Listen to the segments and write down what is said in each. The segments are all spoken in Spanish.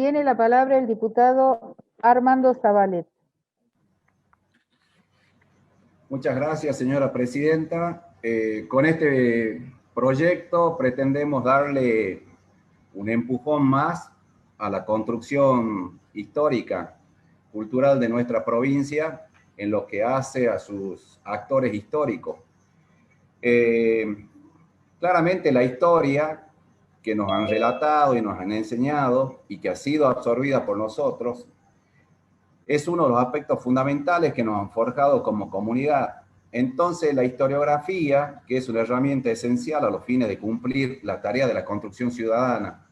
Tiene la palabra el diputado Armando Zabaleta. Muchas gracias, señora presidenta. Con este proyecto pretendemos darle un empujón más a la construcción histórica, cultural de nuestra provincia en lo que hace a sus actores históricos. Claramente la historia que nos han relatado y nos han enseñado y que ha sido absorbida por nosotros es uno de los aspectos fundamentales que nos han forjado como comunidad. Entonces, la historiografía, que es una herramienta esencial a los fines de cumplir la tarea de la construcción ciudadana.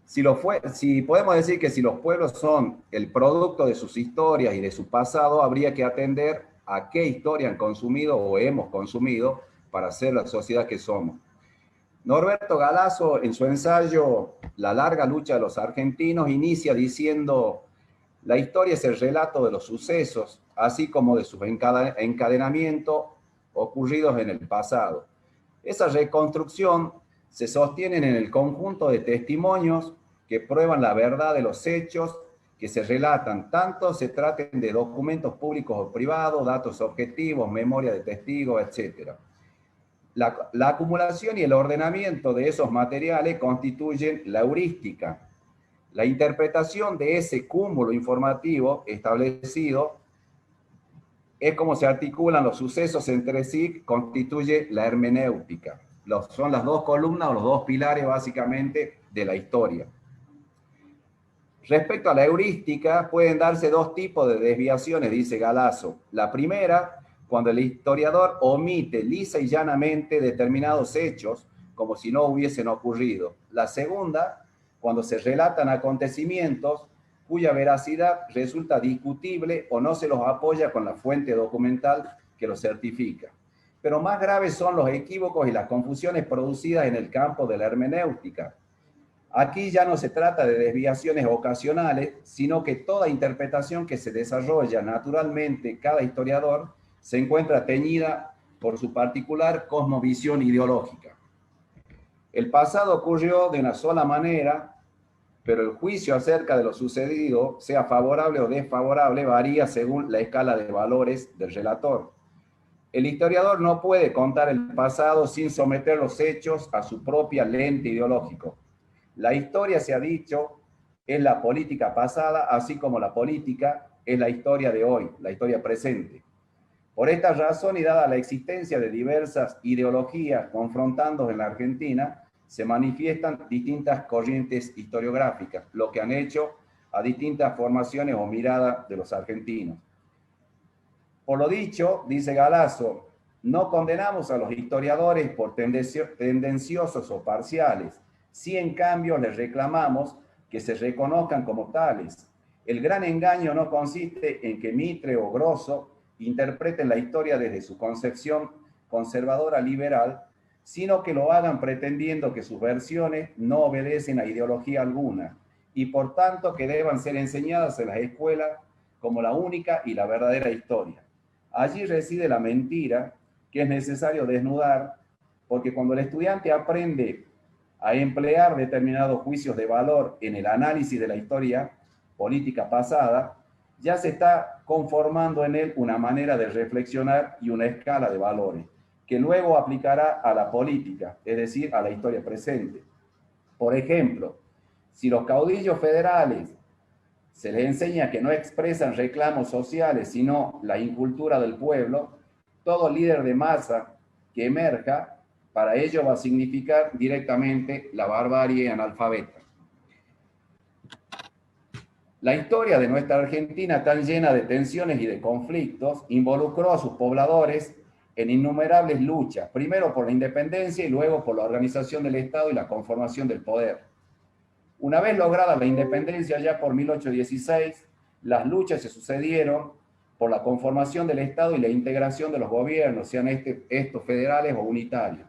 Si podemos decir que si los pueblos son el producto de sus historias y de su pasado, habría que atender a qué historia han consumido o hemos consumido para ser la sociedad que somos. Norberto Galazo, en su ensayo La larga lucha de los argentinos, inicia diciendo: la historia es el relato de los sucesos, así como de sus encadenamientos ocurridos en el pasado. Esa reconstrucción se sostiene en el conjunto de testimonios que prueban la verdad de los hechos que se relatan, tanto se traten de documentos públicos o privados, datos objetivos, memoria de testigos, etc. La acumulación y el ordenamiento de esos materiales constituyen la heurística. La interpretación de ese cúmulo informativo establecido es como se articulan los sucesos entre sí, constituye la hermenéutica. Son las dos columnas o los dos pilares básicamente de la historia. Respecto a la heurística, pueden darse dos tipos de desviaciones, dice Galazo. La primera, cuando el historiador omite lisa y llanamente determinados hechos, como si no hubiesen ocurrido. La segunda, cuando se relatan acontecimientos cuya veracidad resulta discutible o no se los apoya con la fuente documental que los certifica. Pero más graves son los equívocos y las confusiones producidas en el campo de la hermenéutica. Aquí ya no se trata de desviaciones ocasionales, sino que toda interpretación que se desarrolla naturalmente cada historiador se encuentra teñida por su particular cosmovisión ideológica. El pasado ocurrió de una sola manera, pero el juicio acerca de lo sucedido, sea favorable o desfavorable, varía según la escala de valores del relator. El historiador no puede contar el pasado sin someter los hechos a su propia lente ideológico. La historia, se ha dicho, es la política pasada, así como la política es la historia de hoy, la historia presente. Por esta razón y dada la existencia de diversas ideologías confrontando en la Argentina, se manifiestan distintas corrientes historiográficas, lo que han hecho a distintas formaciones o miradas de los argentinos. Por lo dicho, dice Galazo, no condenamos a los historiadores por tendenciosos o parciales, sí en cambio les reclamamos que se reconozcan como tales. El gran engaño no consiste en que Mitre o Grosso interpreten la historia desde su concepción conservadora liberal, sino que lo hagan pretendiendo que sus versiones no obedecen a ideología alguna y por tanto que deban ser enseñadas en las escuelas como la única y la verdadera historia. Allí reside la mentira que es necesario desnudar, porque cuando el estudiante aprende a emplear determinados juicios de valor en el análisis de la historia política pasada, ya se está conformando en él una manera de reflexionar y una escala de valores que luego aplicará a la política, es decir, a la historia presente. Por ejemplo, si los caudillos federales se les enseña que no expresan reclamos sociales, sino la incultura del pueblo, todo líder de masa que emerja, para ello va a significar directamente la barbarie analfabeta. La historia de nuestra Argentina, tan llena de tensiones y de conflictos, involucró a sus pobladores en innumerables luchas, primero por la independencia y luego por la organización del Estado y la conformación del poder. Una vez lograda la independencia ya por 1816, las luchas se sucedieron por la conformación del Estado y la integración de los gobiernos, sean estos federales o unitarios.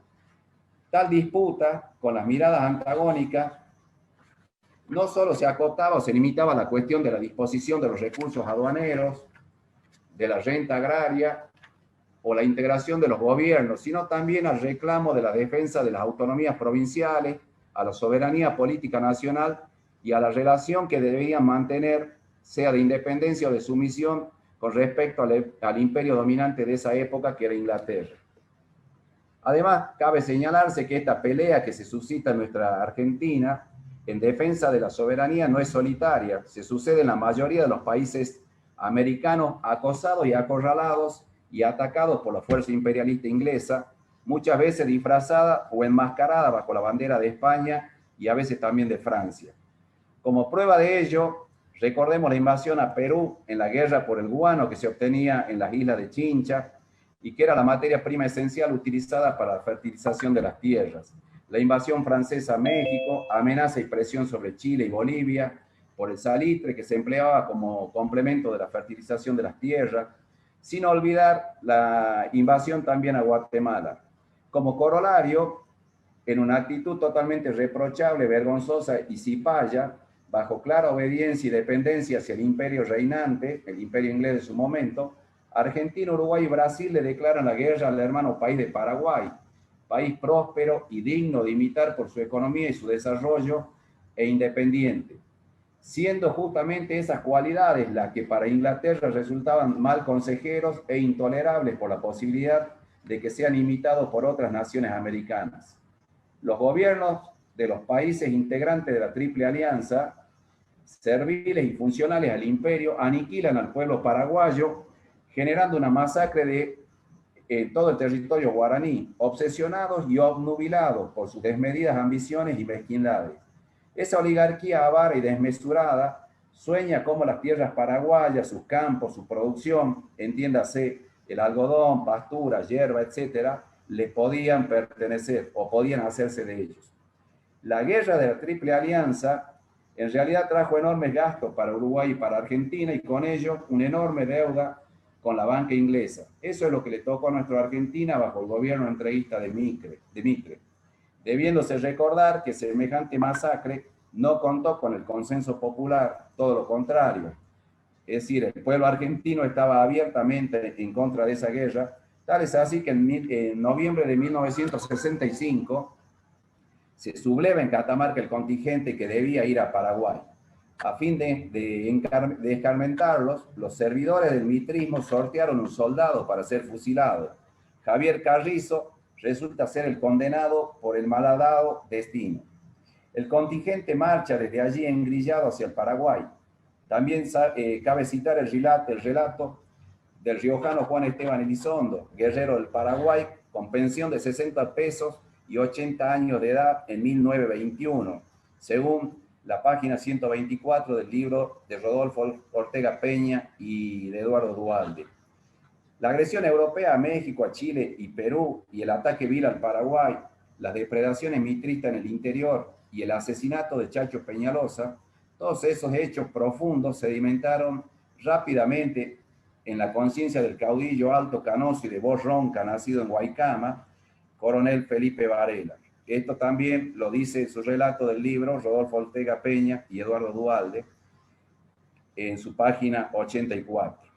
Tal disputa, con las miradas antagónicas, no solo se acotaba o se limitaba a la cuestión de la disposición de los recursos aduaneros, de la renta agraria o la integración de los gobiernos, sino también al reclamo de la defensa de las autonomías provinciales, a la soberanía política nacional y a la relación que debían mantener, sea de independencia o de sumisión, con respecto al imperio dominante de esa época, que era Inglaterra. Además, cabe señalarse que esta pelea que se suscita en nuestra Argentina en defensa de la soberanía no es solitaria, se sucede en la mayoría de los países americanos acosados y acorralados y atacados por la fuerza imperialista inglesa, muchas veces disfrazada o enmascarada bajo la bandera de España y a veces también de Francia. Como prueba de ello, recordemos la invasión a Perú en la guerra por el guano que se obtenía en las islas de Chincha y que era la materia prima esencial utilizada para la fertilización de las tierras. La invasión francesa a México, amenaza y presión sobre Chile y Bolivia por el salitre que se empleaba como complemento de la fertilización de las tierras, sin olvidar la invasión también a Guatemala. Como corolario, en una actitud totalmente reprochable, vergonzosa y cipaya, bajo clara obediencia y dependencia hacia el imperio reinante, el imperio inglés de su momento, Argentina, Uruguay y Brasil le declaran la guerra al hermano país de Paraguay, país próspero y digno de imitar por su economía y su desarrollo e independiente, siendo justamente esas cualidades las que para Inglaterra resultaban mal consejeros e intolerables por la posibilidad de que sean imitados por otras naciones americanas. Los gobiernos de los países integrantes de la Triple Alianza, serviles y funcionales al imperio, aniquilan al pueblo paraguayo, generando una masacre de todo el territorio guaraní, obsesionados y obnubilados por sus desmedidas ambiciones y mezquindades. Esa oligarquía avara y desmesurada sueña cómo las tierras paraguayas, sus campos, su producción, entiéndase el algodón, pastura, hierba, etcétera, les podían pertenecer o podían hacerse de ellos. La guerra de la Triple Alianza en realidad trajo enormes gastos para Uruguay y para Argentina y con ello una enorme deuda con la banca inglesa. Eso es lo que le tocó a nuestra Argentina bajo el gobierno entreguista de Mitre, debiéndose recordar que semejante masacre no contó con el consenso popular, todo lo contrario. Es decir, el pueblo argentino estaba abiertamente en contra de esa guerra. Tal es así que en noviembre de 1965 se subleva en Catamarca el contingente que debía ir a Paraguay. A fin de escarmentarlos, los servidores del mitrismo sortearon un soldado para ser fusilado. Javier Carrizo resulta ser el condenado por el malhadado destino. El contingente marcha desde allí engrillado hacia el Paraguay. También cabe citar el relato del riojano Juan Esteban Elizondo, guerrero del Paraguay, con pensión de 60 pesos y 80 años de edad en 1921, según la página 124 del libro de Rodolfo Ortega Peña y de Eduardo Duhalde. La agresión europea a México, a Chile y Perú y el ataque vil al Paraguay, las depredaciones mitristas en el interior y el asesinato de Chacho Peñalosa, todos esos hechos profundos sedimentaron rápidamente en la conciencia del caudillo alto, canoso y de voz ronca, nacido en Guaycama, coronel Felipe Varela. Esto también lo dice en su relato del libro Rodolfo Ortega Peña y Eduardo Duhalde en su página 84.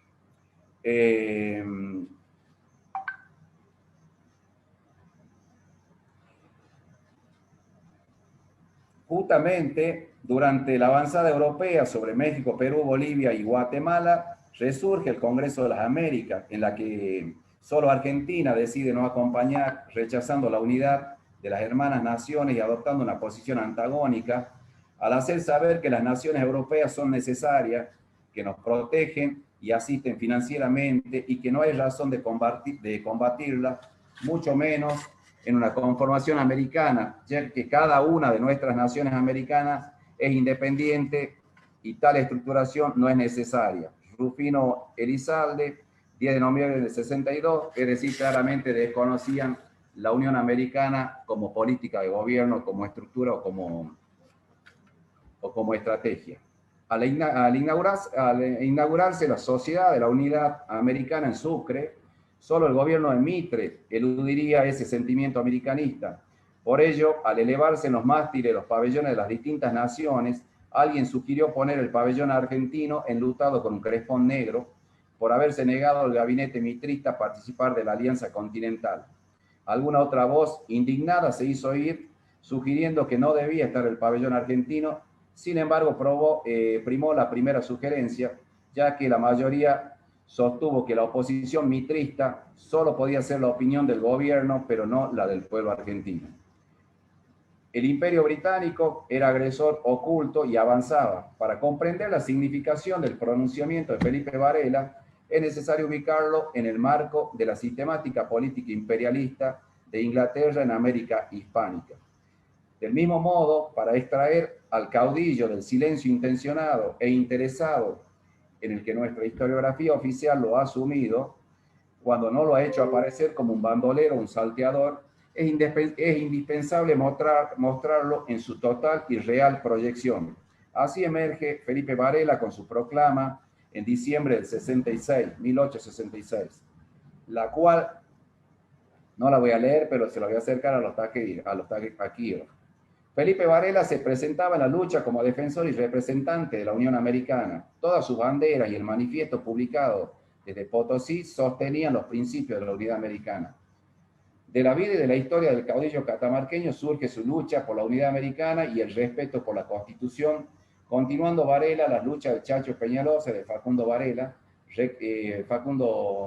Justamente durante la avanzada europea sobre México, Perú, Bolivia y Guatemala, resurge el Congreso de las Américas, en la que solo Argentina decide no acompañar, rechazando la unidad de las hermanas naciones y adoptando una posición antagónica, al hacer saber que las naciones europeas son necesarias, que nos protegen y asisten financieramente y que no hay razón de combatirla, mucho menos en una conformación americana, ya que cada una de nuestras naciones americanas es independiente y tal estructuración no es necesaria. Rufino Elizalde, 10 de noviembre del 62, es decir, claramente desconocían la Unión Americana como política de gobierno, como estructura o como estrategia. Al inaugurarse la Sociedad de la Unidad Americana en Sucre, solo el gobierno de Mitre eludiría ese sentimiento americanista. Por ello, al elevarse en los mástiles los pabellones de las distintas naciones, alguien sugirió poner el pabellón argentino enlutado con un crespón negro por haberse negado al gabinete mitrista a participar de la Alianza Continental. Alguna otra voz indignada se hizo oír, sugiriendo que no debía estar el pabellón argentino Sin embargo, primó la primera sugerencia, ya que la mayoría sostuvo que la oposición mitrista solo podía ser la opinión del gobierno, pero no la del pueblo argentino. El Imperio Británico era agresor oculto y avanzaba. Para comprender la significación del pronunciamiento de Felipe Varela, es necesario ubicarlo en el marco de la sistemática política imperialista de Inglaterra en América hispánica. Del mismo modo, para extraer al caudillo del silencio intencionado e interesado en el que nuestra historiografía oficial lo ha asumido, cuando no lo ha hecho aparecer como un bandolero, un salteador, es indispensable mostrarlo en su total y real proyección. Así emerge Felipe Varela con su proclama en diciembre del 1866, la cual no la voy a leer, pero se la voy a acercar a los taquígrafos. Felipe Varela se presentaba en la lucha como defensor y representante de la Unión Americana. Todas sus banderas y el manifiesto publicado desde Potosí sostenían los principios de la unidad americana. De la vida y de la historia del caudillo catamarqueño surge su lucha por la unidad americana y el respeto por la Constitución, continuando Varela las luchas de Chacho Peñalosa, de Facundo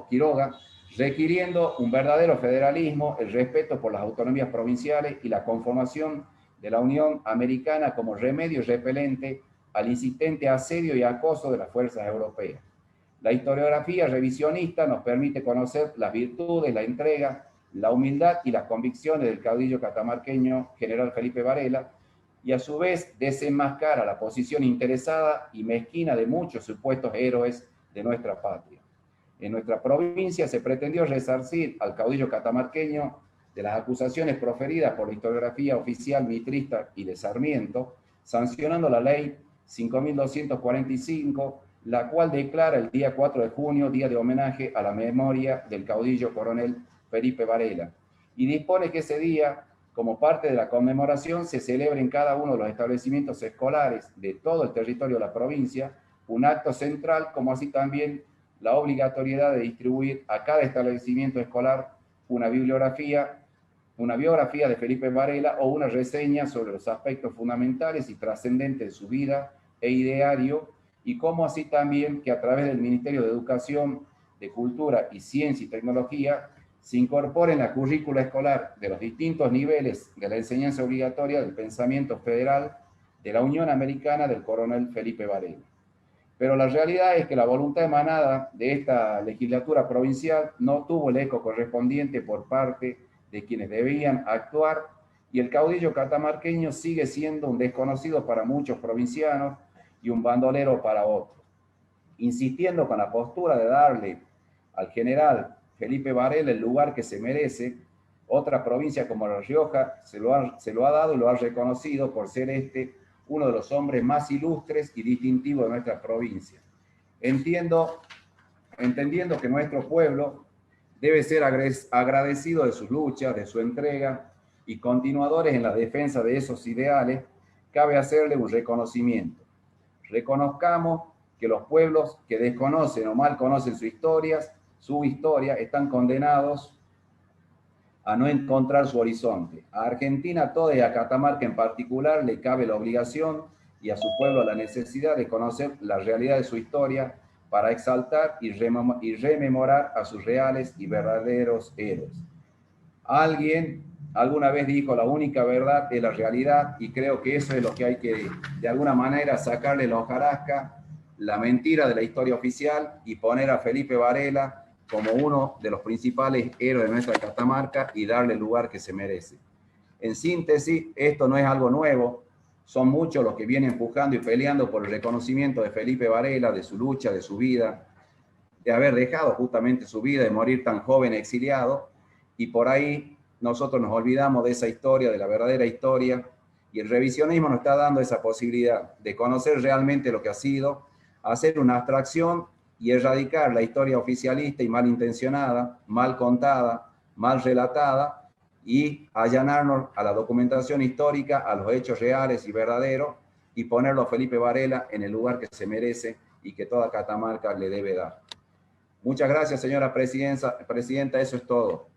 Quiroga, requiriendo un verdadero federalismo, el respeto por las autonomías provinciales y la conformación de la Unión Americana como remedio repelente al insistente asedio y acoso de las fuerzas europeas. La historiografía revisionista nos permite conocer las virtudes, la entrega, la humildad y las convicciones del caudillo catamarqueño general Felipe Varela, y a su vez desenmascara la posición interesada y mezquina de muchos supuestos héroes de nuestra patria. En nuestra provincia se pretendió resarcir al caudillo catamarqueño de las acusaciones proferidas por la historiografía oficial mitrista y de Sarmiento, sancionando la ley 5245, la cual declara el día 4 de junio día de homenaje a la memoria del caudillo coronel Felipe Varela, y dispone que ese día, como parte de la conmemoración, se celebre en cada uno de los establecimientos escolares de todo el territorio de la provincia un acto central, como así también la obligatoriedad de distribuir a cada establecimiento escolar una biografía de Felipe Varela o una reseña sobre los aspectos fundamentales y trascendentes de su vida e ideario, y como así también que a través del Ministerio de Educación, de Cultura y Ciencia y Tecnología se incorpore en la currícula escolar de los distintos niveles de la enseñanza obligatoria del pensamiento federal de la Unión Americana del coronel Felipe Varela. Pero la realidad es que la voluntad emanada de esta legislatura provincial no tuvo el eco correspondiente por parte de quienes debían actuar, y el caudillo catamarqueño sigue siendo un desconocido para muchos provincianos y un bandolero para otros. Insistiendo con la postura de darle al general Felipe Varela el lugar que se merece, otra provincia como La Rioja se lo ha dado y lo ha reconocido por ser uno de los hombres más ilustres y distintivos de nuestra provincia. Entendiendo que nuestro pueblo debe ser agradecido de sus luchas, de su entrega y continuadores en la defensa de esos ideales, cabe hacerle un reconocimiento. Reconozcamos que los pueblos que desconocen o mal conocen su historia están condenados a no encontrar su horizonte. A Argentina toda y a Catamarca en particular le cabe la obligación, y a su pueblo la necesidad de conocer la realidad de su historia para exaltar y rememorar a sus reales y verdaderos héroes. Alguien alguna vez dijo: la única verdad es la realidad, y creo que eso es lo que hay que, de alguna manera, sacarle la hojarasca, la mentira de la historia oficial, y poner a Felipe Varela como uno de los principales héroes de nuestra Catamarca y darle el lugar que se merece. En síntesis, esto no es algo nuevo, son muchos los que vienen empujando y peleando por el reconocimiento de Felipe Varela, de su lucha, de su vida, de haber dejado justamente su vida, de morir tan joven exiliado, y por ahí nosotros nos olvidamos de esa historia, de la verdadera historia, y el revisionismo nos está dando esa posibilidad de conocer realmente lo que ha sido, hacer una abstracción y erradicar la historia oficialista y malintencionada, mal contada, mal relatada, y allanarnos a la documentación histórica, a los hechos reales y verdaderos, y ponerlo a Felipe Varela en el lugar que se merece y que toda Catamarca le debe dar. Muchas gracias, señora presidenta, eso es todo.